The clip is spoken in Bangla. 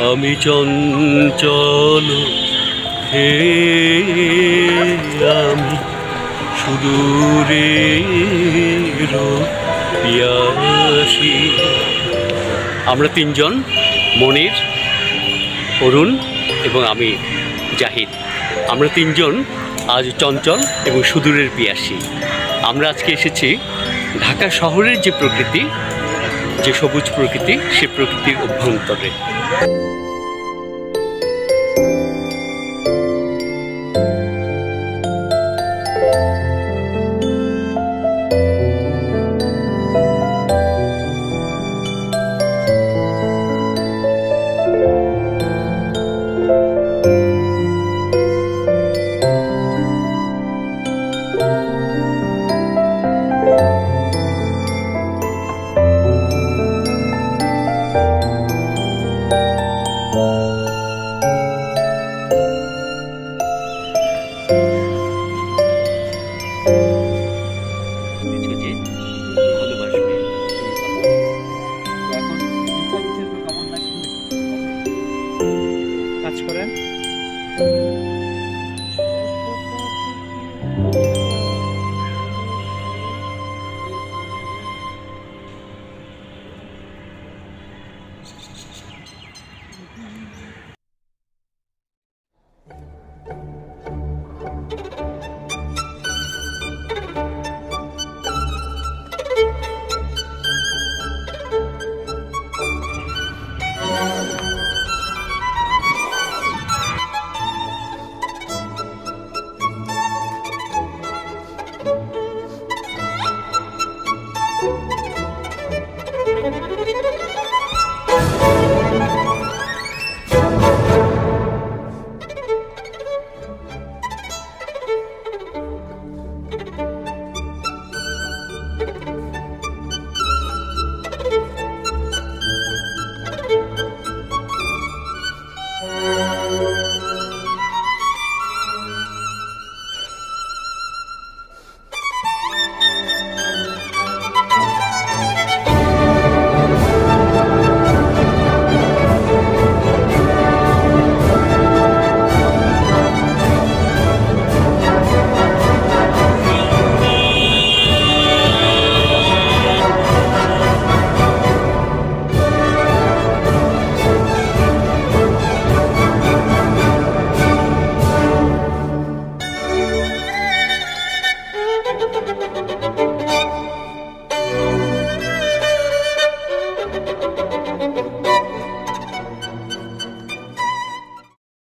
আমি চঞ্চল হে আমি সুদূরের পিয়াসী। আমরা তিনজন, মনির, অরুণ এবং আমি জাহিদ, আমরা তিনজন আজ চঞ্চল এবং সুদূরের পিয়াসী। আমরা আজকে এসেছি ঢাকা শহরের যে প্রকৃতি, যে সবুজ প্রকৃতি, সে প্রকৃতির অভ্যন্তরে।